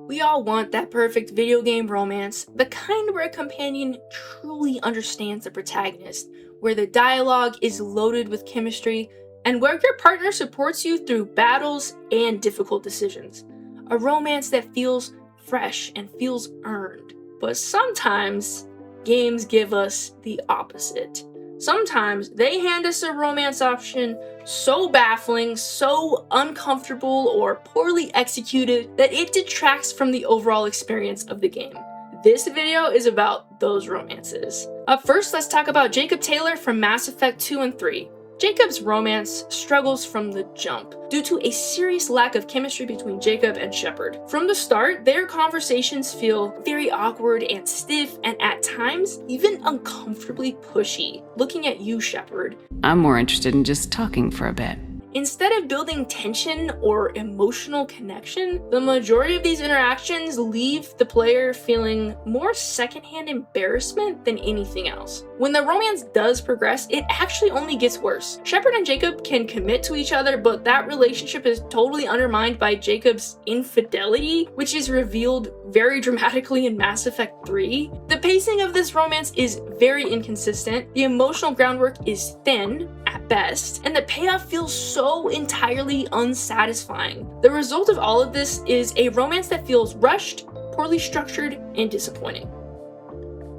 We all want that perfect video game romance, the kind where a companion truly understands the protagonist, where the dialogue is loaded with chemistry, and where your partner supports you through battles and difficult decisions. A romance that feels fresh and feels earned. But sometimes, games give us the opposite. Sometimes they hand us a romance option so baffling, so uncomfortable, or poorly executed that it detracts from the overall experience of the game. This video is about those romances. Up first, let's talk about Jacob Taylor from Mass Effect 2 and 3. Jacob's romance struggles from the jump due to a serious lack of chemistry between Jacob and Shepard. From the start, their conversations feel very awkward and stiff, and at times, even uncomfortably pushy. Looking at you, Shepard. I'm more interested in just talking for a bit. Instead of building tension or emotional connection, the majority of these interactions leave the player feeling more secondhand embarrassment than anything else. When the romance does progress, it actually only gets worse. Shepard and Jacob can commit to each other, but that relationship is totally undermined by Jacob's infidelity, which is revealed very dramatically in Mass Effect 3. The pacing of this romance is very inconsistent, the emotional groundwork is thin, at best, and the payoff feels so entirely unsatisfying. The result of all of this is a romance that feels rushed, poorly structured, and disappointing.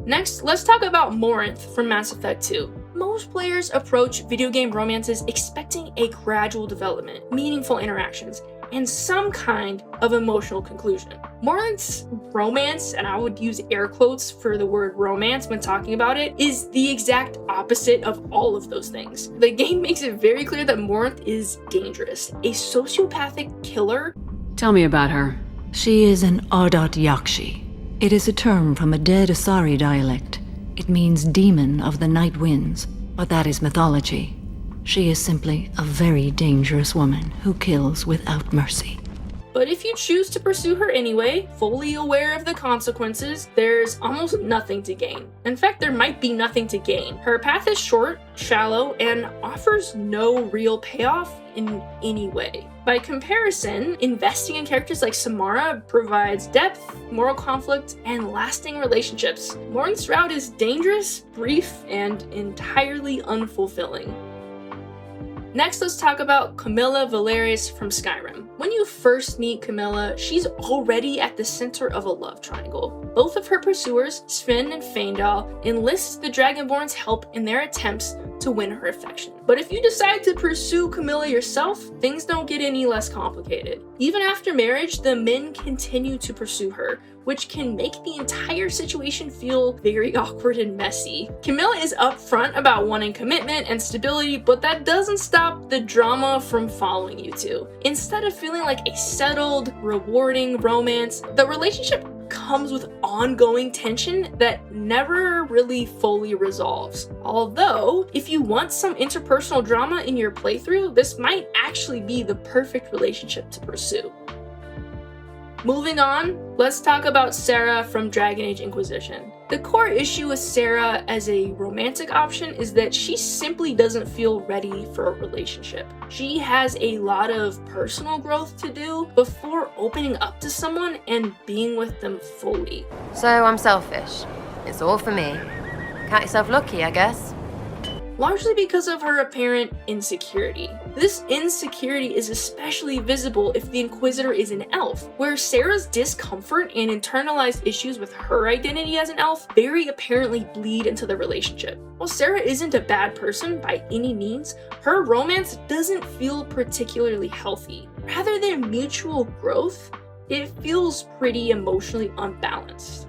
Next, let's talk about Morinth from Mass Effect 2. Most players approach video game romances expecting a gradual development, meaningful interactions, and some kind of emotional conclusion. Morinth's romance, and I would use air quotes for the word romance when talking about it, is the exact opposite of all of those things. The game makes it very clear that Morinth is dangerous, a sociopathic killer. Tell me about her. She is an Ardat Yakshi. It is a term from a dead Asari dialect. It means demon of the night winds, but that is mythology. She is simply a very dangerous woman who kills without mercy. But if you choose to pursue her anyway, fully aware of the consequences, there's almost nothing to gain. In fact, there might be nothing to gain. Her path is short, shallow, and offers no real payoff in any way. By comparison, investing in characters like Samara provides depth, moral conflict, and lasting relationships. Morinth's route is dangerous, brief, and entirely unfulfilling. Next, let's talk about Camilla Valerius from Skyrim. When you first meet Camilla, she's already at the center of a love triangle. Both of her pursuers, Sven and Feindal, enlist the Dragonborn's help in their attempts to win her affection. But if you decide to pursue Camilla yourself, things don't get any less complicated. Even after marriage, the men continue to pursue her, which can make the entire situation feel very awkward and messy. Camilla is upfront about wanting commitment and stability, but that doesn't stop the drama from following you two. Instead of feeling like a settled, rewarding romance, the relationship comes with ongoing tension that never really fully resolves. Although, if you want some interpersonal drama in your playthrough, this might actually be the perfect relationship to pursue. Moving on, let's talk about Sera from Dragon Age Inquisition. The core issue with Sera as a romantic option is that she simply doesn't feel ready for a relationship. She has a lot of personal growth to do before opening up to someone and being with them fully. So I'm selfish. It's all for me. Count yourself lucky, I guess. Largely because of her apparent insecurity. This insecurity is especially visible if the Inquisitor is an elf, where Sera's discomfort and internalized issues with her identity as an elf very apparently bleed into the relationship. While Sera isn't a bad person by any means, her romance doesn't feel particularly healthy. Rather than mutual growth, it feels pretty emotionally unbalanced.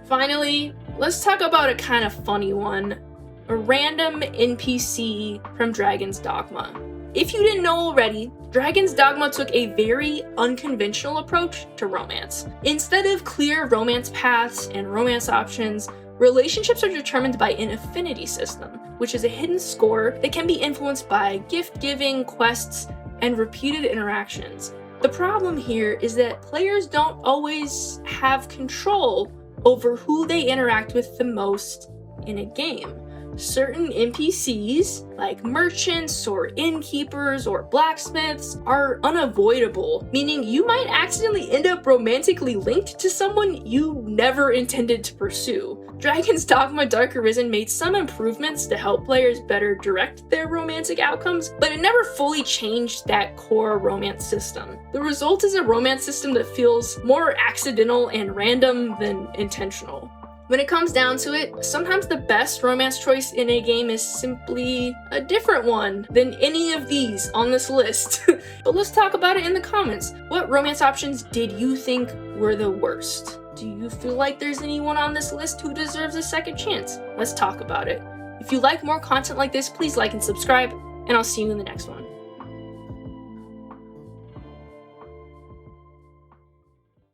Finally, let's talk about a kind of funny one. A random NPC from Dragon's Dogma. If you didn't know already, Dragon's Dogma took a very unconventional approach to romance. Instead of clear romance paths and romance options, relationships are determined by an affinity system, which is a hidden score that can be influenced by gift-giving, quests, and repeated interactions. The problem here is that players don't always have control over who they interact with the most in a game. certain NPCs, like merchants or innkeepers or blacksmiths, are unavoidable, meaning you might accidentally end up romantically linked to someone you never intended to pursue. Dragon's Dogma Dark Arisen made some improvements to help players better direct their romantic outcomes, but it never fully changed that core romance system. The result is a romance system that feels more accidental and random than intentional. When it comes down to it, sometimes the best romance choice in a game is simply a different one than any of these on this list. But let's talk about it in the comments. What romance options did you think were the worst? Do you feel like there's anyone on this list who deserves a second chance? Let's talk about it. If you like more content like this, please like and subscribe, and I'll see you in the next one.